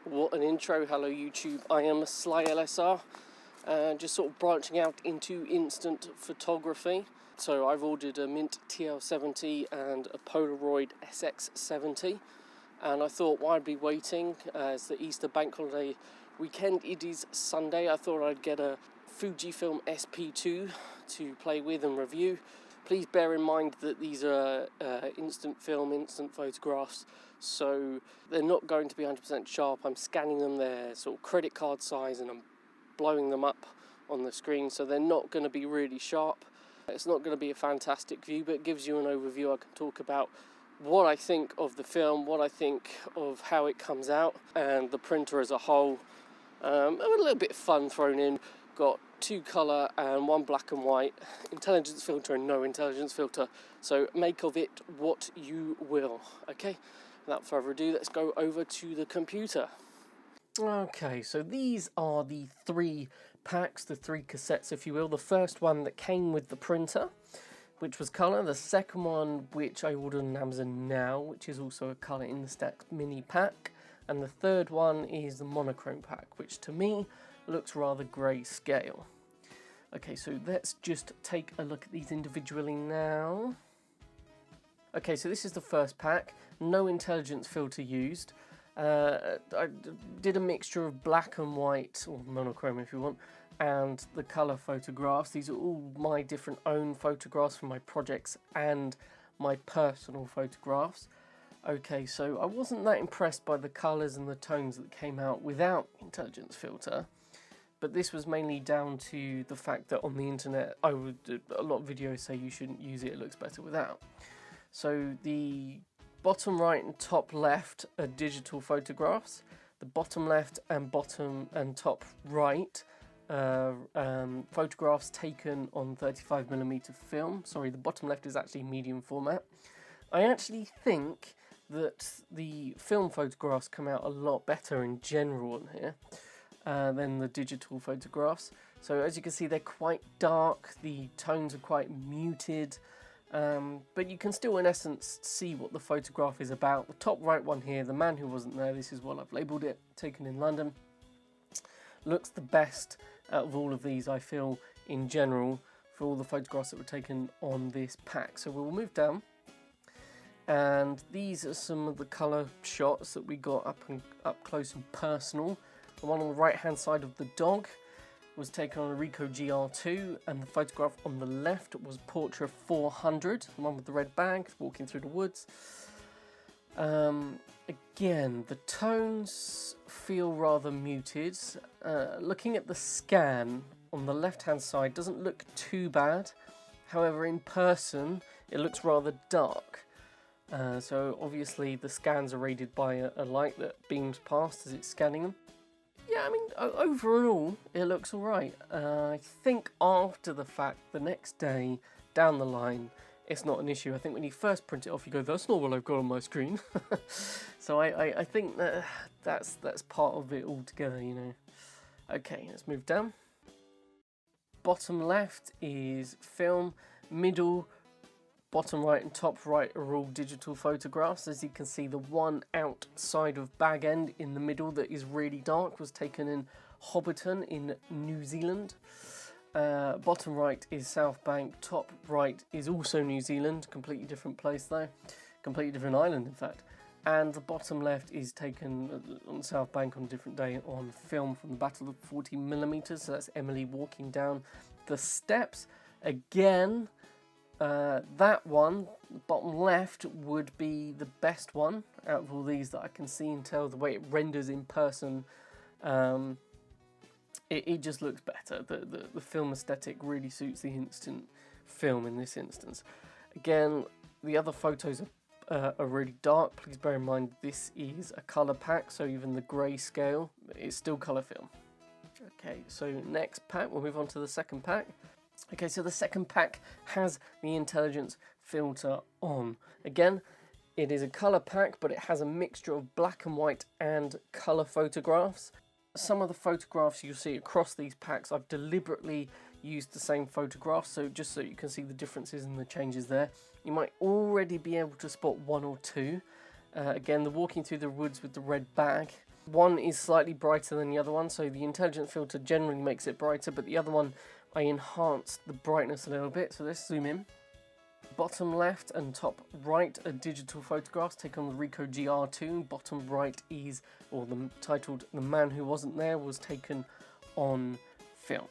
What an intro. Hello YouTube, I am Slyelessar, just sort of branching out into instant photography. So I've ordered a Mint TL70 and a Polaroid SX70, and I thought, why I'd be waiting, it's the Easter bank holiday weekend, it is Sunday. I thought I'd get a Fujifilm SP-2 to play with and review. Please bear in mind that these are instant film, instant photographs, so they're not going to be 100% sharp. I'm scanning them, they're sort of credit card size, and I'm blowing them up on the screen, so they're not going to be really sharp. It's not going to be a fantastic view, but it gives you an overview. I can talk about what I think of the film, what I think of how it comes out, and the printer as a whole. A little bit of fun thrown in. Got 2 colour and 1 black and white, intelligence filter and no intelligence filter, so make of it what you will. Okay, without further ado, let's go over to the computer. Okay, so these are the 3 packs, the 3 cassettes if you will. The first one that came with the printer, which was colour. The second one, which I ordered on Amazon now, which is also a colour Instax mini pack. And the third one is the monochrome pack, which to me looks rather grayscale. Okay, so let's just take a look at these individually now. Okay, so this is the first pack, no intelligence filter used. I did a mixture of black and white, or monochrome if you want, and the colour photographs. These are all my different own photographs from my projects and my personal photographs. Okay, so I wasn't that impressed by the colours and the tones that came out without intelligence filter, but this was mainly down to the fact that on the internet a lot of videos say you shouldn't use it, it looks better without. So the bottom right and top left are digital photographs. The bottom left and top right photographs taken on 35mm film. Sorry, the bottom left is actually medium format. I actually think that the film photographs come out a lot better in general on here than the digital photographs. So as you can see, they're quite dark, the tones are quite muted, but you can still in essence see what the photograph is about. The top right one here, The Man Who Wasn't There, this is what I've labelled it, taken in London, looks the best out of all of these, I feel, in general, for all the photographs that were taken on this pack. So we'll move down. And these are some of the colour shots that we got up close and personal. The one on the right hand side of the dog was taken on a Ricoh GR2, and the photograph on the left was Portra 400, the one with the red bag, walking through the woods. Again, the tones feel rather muted. Looking at the scan on the left hand side doesn't look too bad, however in person it looks rather dark. So obviously the scans are rated by a light that beams past as it's scanning them. Yeah, I mean, overall it looks alright. I think after the fact, the next day, down the line, it's not an issue. I think when you first print it off you go, that's not what I've got on my screen. So I think that's part of it altogether, you know. Okay, let's move down. Bottom left is film, middle, bottom right and top right are all digital photographs. As you can see, the one outside of bag end in the middle that is really dark was taken in Hobbiton in New Zealand. Bottom right is South Bank, top right is also New Zealand, completely different place though, completely different island in fact. And the bottom left is taken on South Bank on a different day on film from the Battle of 40mm, so that's Emily walking down the steps. Again, that one, bottom left, would be the best one out of all these that I can see and tell. The way it renders in person, it just looks better. The film aesthetic really suits the instant film in this instance. Again, the other photos are really dark. Please bear in mind this is a colour pack, so even the grayscale is still colour film. Okay, so next pack, we'll move on to the second pack. Okay, so the second pack has the intelligence filter on. Again, it is a colour pack, but it has a mixture of black and white and colour photographs. Some of the photographs you'll see across these packs, I've deliberately used the same photographs, so just so you can see the differences and the changes there. You might already be able to spot one or two. Again, the walking through the woods with the red bag. One is slightly brighter than the other one, so the intelligence filter generally makes it brighter, but the other one, I enhanced the brightness a little bit. So let's zoom in. Bottom left and top right are digital photographs taken on the Ricoh GR2. Bottom right is, or titled "The Man Who Wasn't There," was taken on film.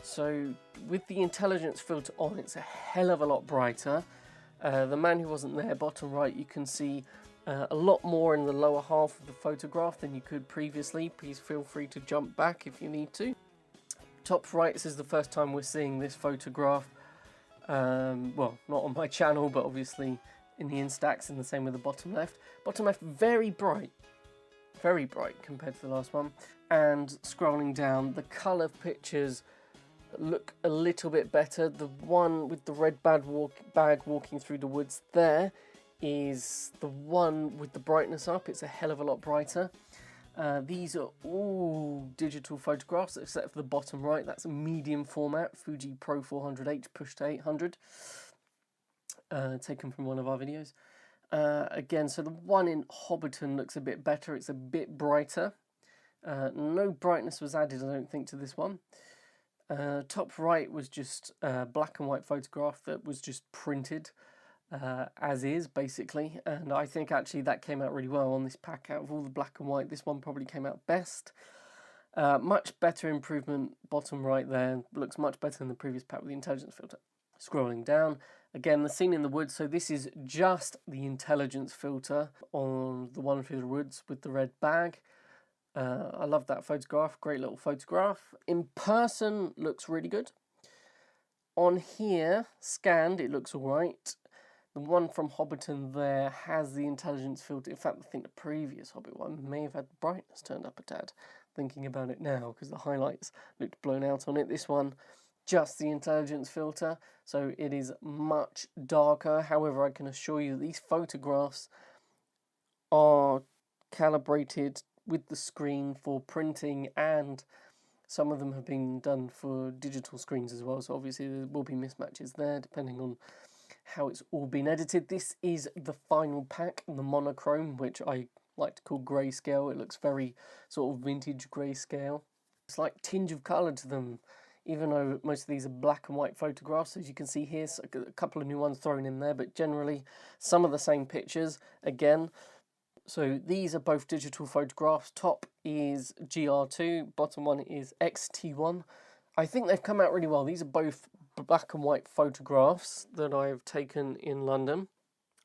So with the intelligence filter on, it's a hell of a lot brighter. The Man Who Wasn't There, bottom right, you can see a lot more in the lower half of the photograph than you could previously. Please feel free to jump back if you need to. Top right, this is the first time we're seeing this photograph. Well, not on my channel, but obviously in the instax, and the same with the bottom left. Bottom left, very bright compared to the last one. And scrolling down, the colour pictures look a little bit better. The one with the red bag walking through the woods there is the one with the brightness up. It's a hell of a lot brighter. These are all digital photographs except for the bottom right. That's a medium format, Fuji Pro 400H pushed to 800, taken from one of our videos. Again, so the one in Hobbiton looks a bit better. It's a bit brighter. No brightness was added, I don't think, to this one. Top right was just a black and white photograph that was just printed as is, basically, and I think actually that came out really well on this pack. Out of all the black and white, this one probably came out best. Much better improvement bottom right there, looks much better than the previous pack with the intelligence filter. Scrolling down, again, the scene in the woods, so this is just the intelligence filter on the one through the woods with the red bag. I love that photograph, great little photograph. In person, looks really good. On here, scanned, it looks alright. The one from Hobbiton there has the intelligence filter. In fact, I think the previous Hobbit one may have had the brightness turned up a tad, thinking about it now, because the highlights looked blown out on it. This one, just the intelligence filter, so it is much darker. However, I can assure you that these photographs are calibrated with the screen for printing, and some of them have been done for digital screens as well, so obviously there will be mismatches there depending on how it's all been edited. This is the final pack, the monochrome, which I like to call grayscale. It looks very sort of vintage grayscale. It's like tinge of colour to them, even though most of these are black and white photographs. As you can see here, a couple of new ones thrown in there, but generally some of the same pictures again. So these are both digital photographs. Top is GR2, bottom one is XT1. I think they've come out really well. These are both black and white photographs that I've taken in London.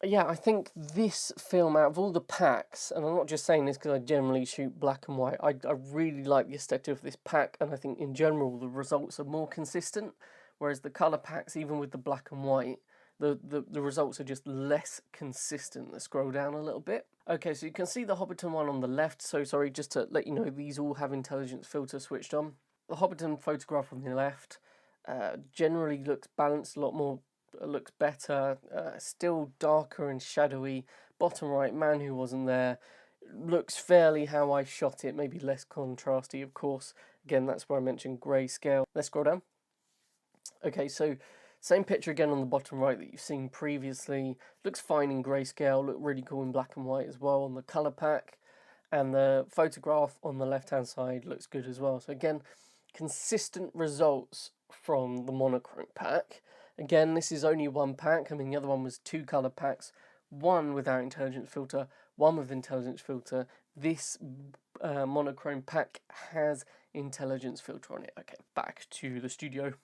Yeah, I think this film, out of all the packs, and I'm not just saying this because I generally shoot black and white, I really like the aesthetic of this pack, and I think in general the results are more consistent, whereas the colour packs, even with the black and white, the results are just less consistent. Let's scroll down a little bit. Okay, so you can see the Hobbiton one on the left. So sorry, just to let you know, these all have intelligence filter switched on. The Hobbiton photograph on the left generally looks balanced, a lot more, looks better, still darker and shadowy. Bottom right, Man Who Wasn't There, looks fairly how I shot it, maybe less contrasty, of course. Again, that's where I mentioned grayscale. Let's scroll down. Okay, so same picture again on the bottom right that you've seen previously. Looks fine in grayscale, looked really cool in black and white as well on the colour pack. And the photograph on the left-hand side looks good as well. So again, consistent results from the monochrome pack. Again, this is only one pack. I mean, the other one was 2 colour packs, one without intelligence filter, one with intelligence filter. This monochrome pack has intelligence filter on it. Okay, back to the studio.